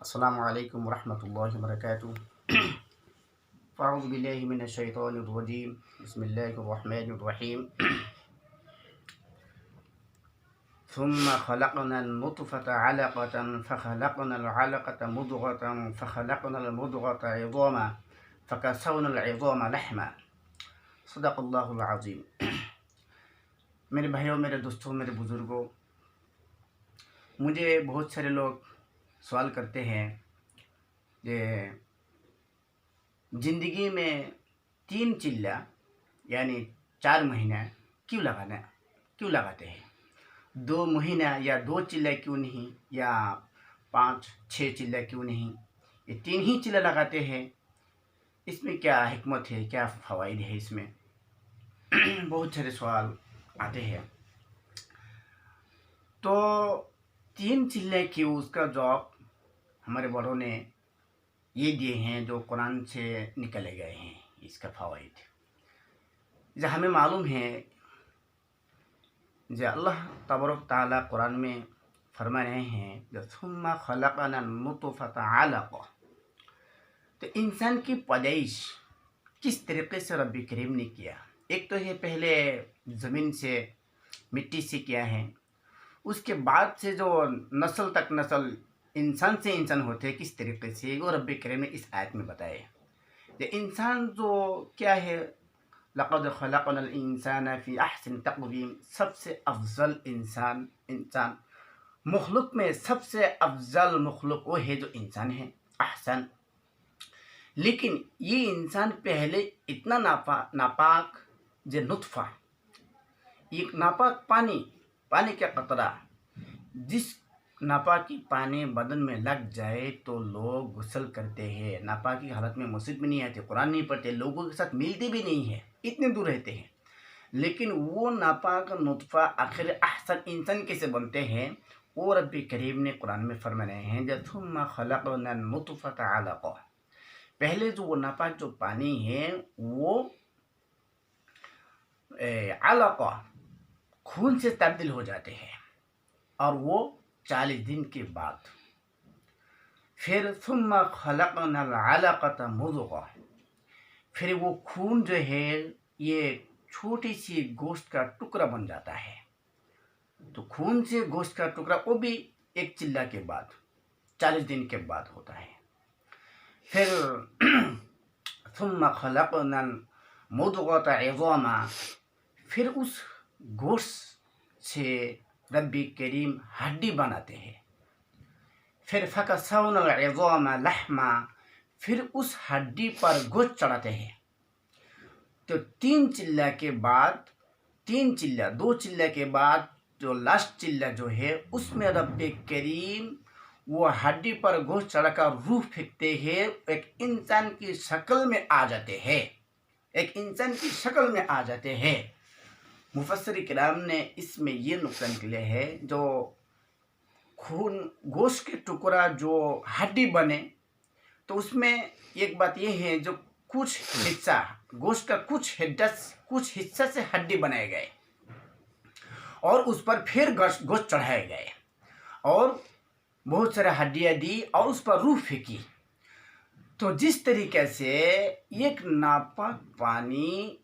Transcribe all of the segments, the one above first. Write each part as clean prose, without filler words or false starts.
السلام علیکم ورحمۃ اللہ وبرکاتہ۔ اعوذ باللہ من الشیطان الرجیم، بسم اللہ الرحمن الرحیم۔ ثم خلقنا النطفة علقة فخلقنا العلقة مضغة فخلقنا المضغة عظاما فكسونا العظام لحما۔ صدق اللہ العظیم۔ میرے بھائیوں، میرے دوستوں، میرے بزرگوں، مجھے بہت سارے لوگ سوال کرتے ہیں کہ زندگی میں 3 چلہ یعنی 4 مہینہ کیوں لگاتے ہیں؟ 2 مہینہ یا 2 چلہ کیوں نہیں، یا 5-6 چلہ کیوں نہیں؟ یہ 3 ہی چلہ لگاتے ہیں، اس میں کیا حکمت ہے، کیا فوائد ہے؟ اس میں بہت سارے سوال آتے ہیں۔ تو 3 چلے کیوں، اس کا جواب ہمارے بڑوں نے یہ دیے ہیں جو قرآن سے نکلے گئے ہیں۔ اس کا فوائد جو ہمیں معلوم ہے، جو اللہ تبارک تعالیٰ قرآن میں فرما رہے ہیں جو ثم خلقنا النطفة علقة، تو انسان کی پیدائش کس طریقے سے رب کریم نے کیا؟ ایک تو ہے پہلے زمین سے، مٹی سے کیا ہے، اس کے بعد سے جو نسل تک نسل انسان سے انسان ہوتے ہیں کس طریقے سے، وہ رب کریم نے اس آیت میں بتائے۔ کہ انسان جو کیا ہے، لقد خلقنا الانسان فی احسن تقویم، سب سے افضل انسان مخلوق میں سب سے افضل مخلوق وہ ہے جو انسان ہے، احسن۔ لیکن یہ انسان پہلے اتنا ناپاک جو نطفہ، ایک ناپاک پانی کا قطرہ، جس ناپاکی پانی بدن میں لگ جائے تو لوگ غسل کرتے ہیں، ناپاکی حالت میں مسجد میں نہیں آتے، قرآن نہیں پڑھتے، لوگوں کے ساتھ ملتے بھی نہیں ہیں، اتنے دور رہتے ہیں۔ لیکن وہ ناپاک نطفہ آخر احسن انسان کیسے بنتے ہیں؟ وہ رب کریم نے قرآن میں فرما رہے ہیں جو ثم خلقنا النطفة علقة، پہلے جو وہ ناپاک جو پانی ہے وہ علقہ خون سے تبدیل ہو جاتے ہیں، اور وہ 40 دن کے بعد پھر ثم خلقنا العلقة مضغة، پھر وہ خون جو ہے یہ چھوٹی سی گوشت کا ٹکڑا بن جاتا ہے۔ تو خون سے گوشت کا ٹکڑا وہ بھی 1 چلہ کے بعد 40 دن کے بعد ہوتا ہے۔ پھر ثم خلقنا المضغة عظاما، پھر اس گوشت سے رب کریم ہڈی بناتے ہیں۔ پھر فکسونا العظام لحما، پھر اس ہڈی پر گوشت چڑھاتے ہیں۔ تو 3 چلہ کے بعد 2 چلہ کے بعد جو لاسٹ چلہ جو ہے اس میں رب کریم وہ ہڈی پر گوشت چڑھا کر روح پھینکتے ہیں، ایک انسان کی شکل میں آ جاتے ہیں۔ مفسر کرام نے اس میں یہ نقطہ نکلے ہے، جو گوشت کے ٹکڑا جو ہڈی بنے تو اس میں ایک بات یہ ہے جو کچھ حصہ گوشت کا کچھ حصہ سے ہڈی بنائے گئے اور اس پر پھر گوشت چڑھائے گئے اور بہت سارے ہڈیاں دی اور اس پر روح پھینکی۔ تو جس طریقے سے ایک ناپاک پانی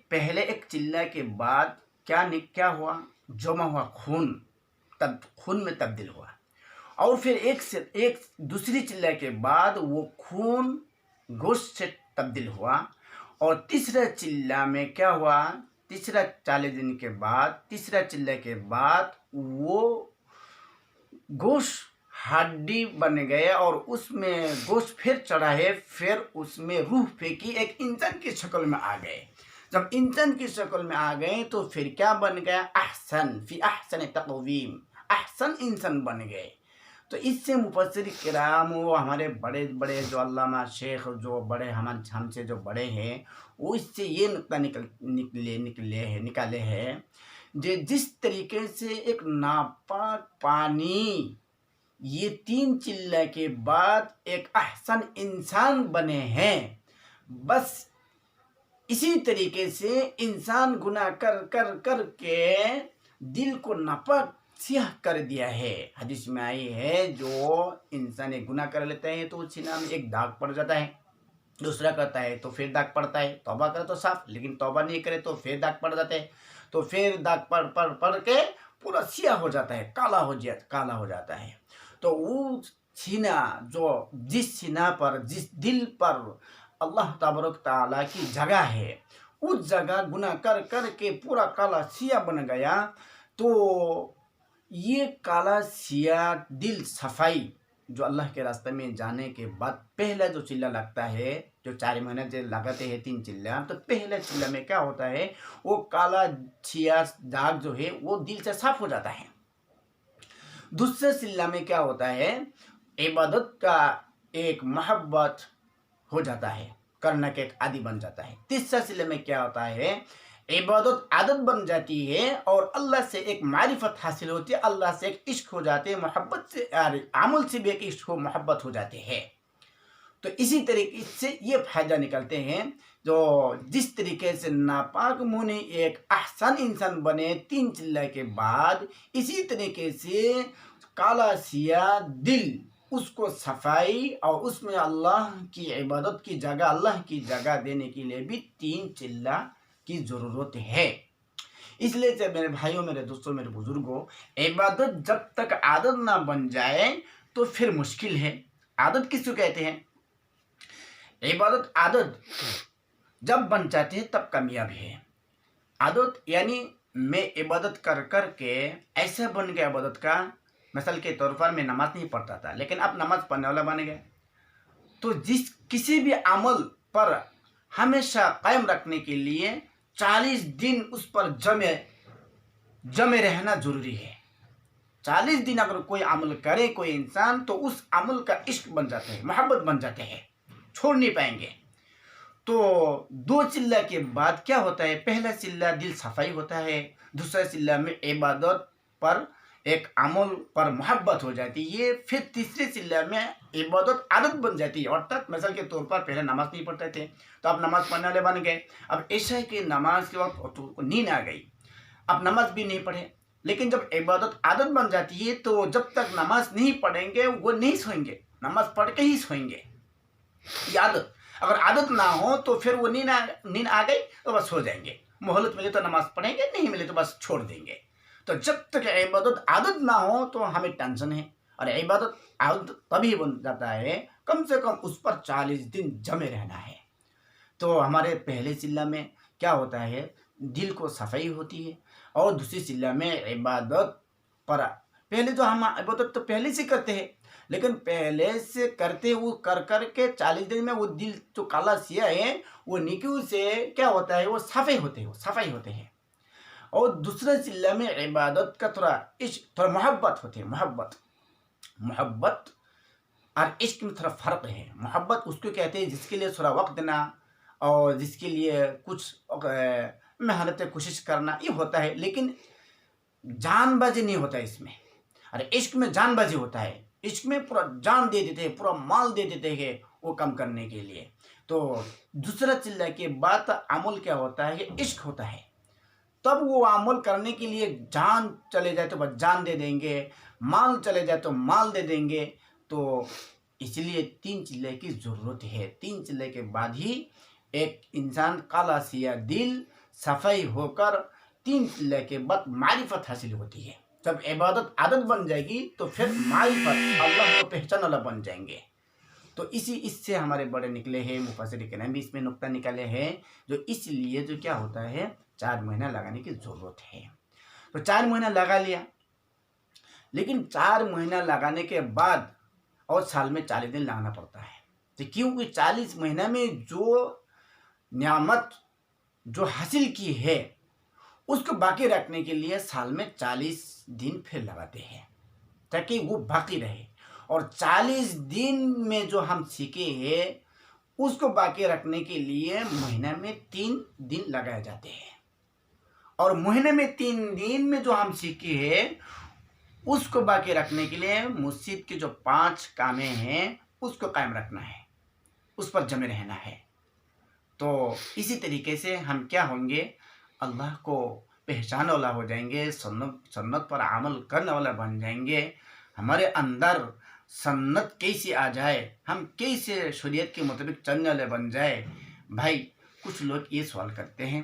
پہلے 1 چلہ کے بعد کیا ہوا، جمع ہوا، خون میں تبدیل ہوا، اور پھر ایک دوسری چلہ کے بعد وہ خون گوشت سے تبدیل ہوا، اور تیسرا چلہ میں کیا ہوا، تیسرا 40 دن کے بعد تیسرا چلہ کے بعد وہ گوشت ہڈی بن گئے اور اس میں گوشت پھر چڑھا ہے، پھر اس میں روح پھینکی، ایک انسان کی شکل میں آ گئے۔ جب انسان کی شکل میں آ گئے تو پھر کیا بن گیا، احسن فی احسن تقویم، احسن انسان بن گئے۔ تو اس سے مفسر کرام وہ ہمارے بڑے بڑے جو علامہ شیخ جو بڑے ہم سے جو بڑے ہیں، وہ اس سے یہ نقطہ نکالے ہیں جس طریقے سے ایک ناپاک پانی یہ 3 چلہ کے بعد ایک احسن انسان بنے ہیں، بس اسی طریقے سے انسان گناہ کر کے دل کو ناپاک सियाह कर दिया है। हदीस में आई है, जो इंसान एक गुनाह कर लेता है तो उस सीना में एक दाग पड़ जाता है, दूसरा करता है तो फिर दाग पड़ता है, तौबा करे तो साफ, लेकिन तौबा नहीं करे तो फिर दाग पड़ जाते हैं, तो फिर दाग पड़ के पूरा सियाह हो जाता है, काला हो जाता है। तो वो सीना, जो जिस सीना पर, जिस दिल पर अल्लाह तबारक ताला की जगह है, उस जगह गुनाह कर कर के पूरा काला सियाह बन गया, तो ये काला सियाह दिल सफाई जो अल्लाह के रास्ते में जाने के बाद पहला जो चिल्ला लगता है, जो 4 महीने जो लगाते हैं 3 चिल्ला, तो पहले चिल्ला में क्या होता है, वो काला सियाह दाग जो है वो दिल से साफ हो जाता है। दूसरे चिल्ला में क्या होता है, इबादत का एक मोहब्बत हो जाता है, करने के एक आदि बन जाता है। तीसरा चिल्ला में क्या होता है, इबादत आदत बन जाती है और अल्लाह से एक मारिफत हासिल होती है, अल्लाह से एक इश्क हो जाते हैं, मोहब्बत से, अमल से भी एक इश्क हो मोहब्बत हो जाते हैं। तो इसी तरीके से ये फायदा निकलते हैं, जो जिस तरीके से नापाक मुने एक अहसन इंसान बने 3 चिल्ला के बाद, इसी तरीके से काला सियाह दिल, उसको सफाई और उसमें अल्लाह की इबादत की जगह, अल्लाह की जगह देने के लिए भी 3 चिल्ला की ज़रूरत है। इसलिए से मेरे भाइयों, मेरे दोस्तों, मेरे बुजुर्गों, इबादत जब तक आदत ना बन जाए तो फिर मुश्किल है। आदत किसको कहते हैं? इबादत आदत जब बन जाती है तब कामयाबी है। आदत यानी मैं इबादत कर कर के ऐसा बन गया इबादत का, मिसाल के तौर पर मैं नमाज नहीं पढ़ता था, लेकिन अब नमाज पढ़ने वाला बन गया। तो किसी भी अमल पर हमेशा कायम रखने के लिए 40 दिन उस पर जमे रहना जरूरी है। 40 दिन अगर कोई अमल करे कोई इंसान, तो उस अमल का इश्क बन जाते हैं, मोहब्बत बन जाते हैं, छोड़ नहीं पाएंगे। तो 2 चिल्ला के बाद क्या होता है, पहला चिल्ला दिल सफाई होता है, दूसरा चिल्ला में इबादत पर, एक अमल पर मोहब्बत हो जाती है, फिर तीसरे चिल्ला में इबादत आदत बन जाती है। अर्थात मिसाल के तौर पर पहले नमाज नहीं पढ़ते थे तो अब नमाज पढ़ने वाले बन गए। अब ऐसा है कि नमाज के वक्त तो नींद आ गई, अब नमाज भी नहीं पढ़े, लेकिन जब इबादत आदत बन जाती है तो जब तक नमाज नहीं पढ़ेंगे वो नहीं सोएंगे, नमाज पढ़ के ही सोएंगे। ये आदत, अगर आदत ना हो तो फिर वो नींद आ गई तो बस सो जाएंगे, मोहलत मिले तो नमाज पढ़ेंगे, नहीं मिले तो बस छोड़ देंगे। तो जब तक इबादत आदत ना हो तो हमें टेंशन है। और इबादत आदत तभी बन जाता है, कम से कम उस पर 40 दिन जमे रहना है। तो हमारे पहले चिल्ला में क्या होता है, दिल को सफाई होती है, और दूसरी चिल्ला में इबादत पर, पहले तो हम इबादत तो पहले से करते हैं, लेकिन पहले से करते वो कर कर के 40 दिन में वो दिल जो काला सिया है वो निकू से क्या होता है, वो सफाई होते हैं। और दूसरा चिल्ला में इबादत का थोड़ा इश्क, थोड़ा मोहब्बत होती है। मोहब्बत और इश्क में थोड़ा फ़र्क है। मोहब्बत उसको कहते हैं जिसके लिए थोड़ा वक्त देना और जिसके लिए कुछ मेहनत कोशिश करना, ये होता है, लेकिन जानबाजी नहीं होता इसमें। अरे इश्क में जानबाजी होता है, इश्क में पूरा जान दे देते हैं, पूरा माल दे देते हैं वो काम करने के लिए। तो दूसरा चिल्ला के बाद अमल क्या होता है, इश्क होता है, तब वो अमल करने के लिए जान चले जाए तो बस जान दे देंगे, माल चले जाए तो माल दे देंगे। तो इसलिए 3 चिल्ले की ज़रूरत है। 3 चिल्ले के बाद ही एक इंसान काला सिया दिल सफाई होकर 3 चिल्ले के बाद मारिफत हासिल होती है। जब इबादत आदत बन जाएगी तो फिर मारिफत, अल्लाह को पहचान वाला बन जाएंगे। तो इससे हमारे बड़े निकले हैं, मुफस्सिर किराम भी इसमें नुक्ता निकाले हैं, जो इसलिए जो क्या होता है 4 महीना लगाने की ज़रूरत है। तो 4 महीना लगा लिया, लेकिन 4 महीना लगाने के बाद और साल में 40 दिन लगाना पड़ता है। तो क्योंकि 40 महीना में जो नियामत जो हासिल की है उसको बाकी रखने के लिए साल में 40 दिन फिर लगाते हैं, ताकि वो बाकी रहे। और 40 दिन में जो हम सीखे हैं उसको बाकी रखने के लिए महीना में 3 दिन लगाए जाते हैं। और महीने में 3 दिन में जो हम सीखे हैं उसको बाकी रखने के लिए मस्जिद के जो 5 कामें हैं उसको कायम रखना है, उस पर जमे रहना है। तो इसी तरीके से हम क्या होंगे, अल्लाह को पहचानने वाला हो जाएंगे, सन्नत पर अमल करने वाला बन जाएंगे। हमारे अंदर सन्नत कैसे आ जाए, हम कैसे शरीयत के मुताबिक चलने वाले बन जाए। भाई कुछ लोग ये सवाल करते हैं,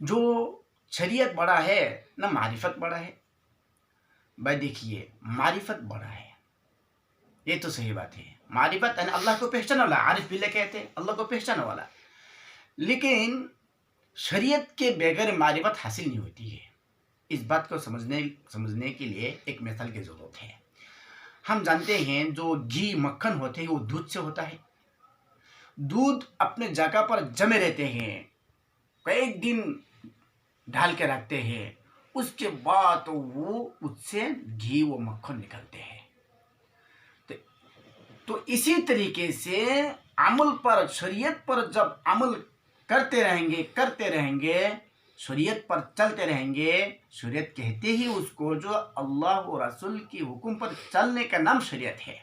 जो शरीयत बड़ा है ना मारिफत बड़ा है। भाई देखिए, मारिफत बड़ा है, ये तो सही बात है। मारिफत यानी अल्लाह को पहचानने वाला, आरिफ बिल्ला कहते हैं अल्लाह को पहचानने वाला। लेकिन शरीयत के बगैर मारिफत हासिल नहीं होती है। इस बात को समझने के लिए एक मिसाल की ज़रूरत है। हम जानते हैं जो घी मक्खन होते हैं वो दूध से होता है। दूध अपने जगह पर जमे रहते हैं, कई दिन ढाल के रखते हैं, उसके बाद वो उससे घी व मक्खन निकलते हैं। तो इसी तरीके से अमल पर, शरीयत पर जब अमल करते रहेंगे, शरीयत पर चलते रहेंगे, शरीयत कहते ही उसको जो अल्लाह और रसूल की हुक्म पर चलने का नाम शरीयत है।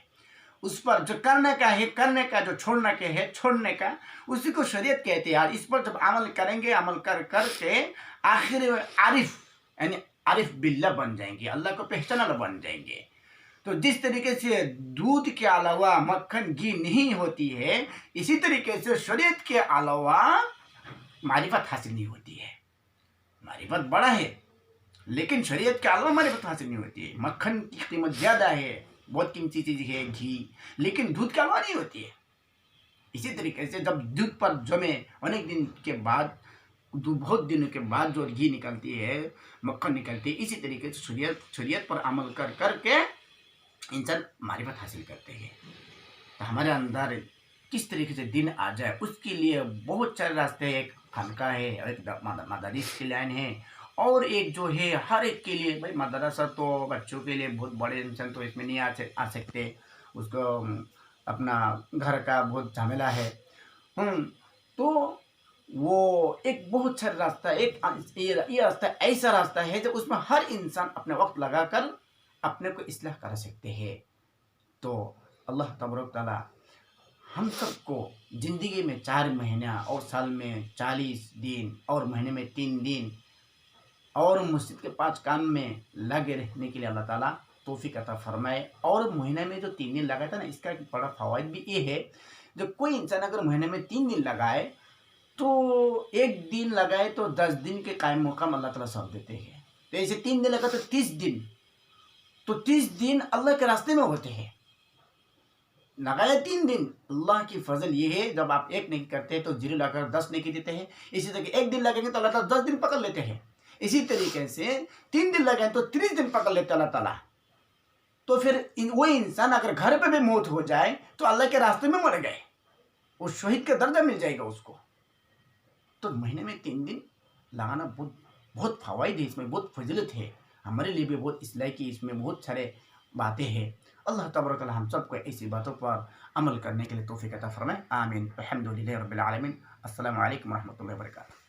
उस पर जो करने का है करने का, जो छोड़ने का है छोड़ने का, उसी को शरीयत कहते हैं। यार इस पर जब अमल करेंगे, अमल करके आखिर में आरिफ यानी आरिफ बिल्ला बन जाएंगे, अल्लाह को पहचानने वाला बन जाएंगे। तो जिस तरीके से दूध के अलावा मक्खन घी नहीं होती है, इसी तरीके से शरीयत के अलावा मारिफत हासिल नहीं होती है। मारिफत बड़ा है लेकिन शरीयत के अलावा मारिफत हासिल नहीं होती है। मक्खन की कीमत ज़्यादा है, बहुत कीमती चीज़ है घी, लेकिन दूध के अलावा नहीं होती है। इसी तरीके से जब दूध पर जमे अनेक दिन के बाद, बहुत दिनों के बाद जो घी निकलती है, मक्खन निकलती है, इसी तरीके से शरीयत पर अमल करके इंसान मारिफत हासिल करते हैं। तो हमारे अंदर किस तरीके से दिन आ जाए उसके लिए बहुत सारे रास्ते हैं। एक खानका है, एक मदारिस की लाइन है, और एक जो है हर एक के लिए। भाई मदरसा तो बच्चों के लिए, बहुत बड़े इंसान तो इसमें नहीं आ सकते, उसको अपना घर का बहुत झमेला है। तो वो एक बहुत सारा रास्ता, ये रास्ता ऐसा रास्ता है जो उसमें हर इंसान अपने वक्त लगाकर अपने को इस्लाह कर सकते हैं। तो अल्लाह तबारक तआला हम सबको ज़िंदगी में 4 महीना और साल में 40 दिन और महीने में 3 दिन और मस्जिद के 5 काम में लगे रहने के लिए अल्लाह ताला तौफीक अता फरमाए। और महीने में जो 3 दिन लगाया था ना, इसका एक बड़ा फ़वाइद भी ये है, जब कोई इंसान अगर महीने में 3 दिन लगाए तो एक दिन लगाए तो 10 दिन के कायम मकाम अल्लाह ताला सब देते हैं। तो ऐसे 3 दिन लगा तो 30 दिन, तो 30 दिन अल्लाह के रास्ते में होते हैं। लगाया 3 दिन, अल्लाह की फजल ये है, जब आप एक नेकी करते हैं तो 0 लगाकर 10 नेकी देते हैं। इसी तरह एक दिन लगेंगे तो अल्लाह ताला 10 दिन पकड़ लेते हैं। इसी तरीके से 3 दिन लगे तो 30 दिन पकड़ लेते अल्लाह ताला। तो फिर वो इंसान अगर घर पे भी मौत हो जाए तो अल्लाह के रास्ते में मर गए, वो शहीद का दर्जा मिल जाएगा उसको। तो महीने में 3 दिन लगाना बहुत फ़वाइद है, इसमें बहुत फजीलत है, हमारे लिए भी बहुत इस्लाह की इसमें बहुत सारे बातें हैं। अल्लाह तबारक तआला हम सबको ऐसी बातों पर अमल करने के लिए तौफीक अता फरमाए। आमीन। अल्हम्दुलिल्लाह रब्बिल आलमीन। अस्सलामु अलैकुम व रहमतुल्लाहि व बरकातुहू।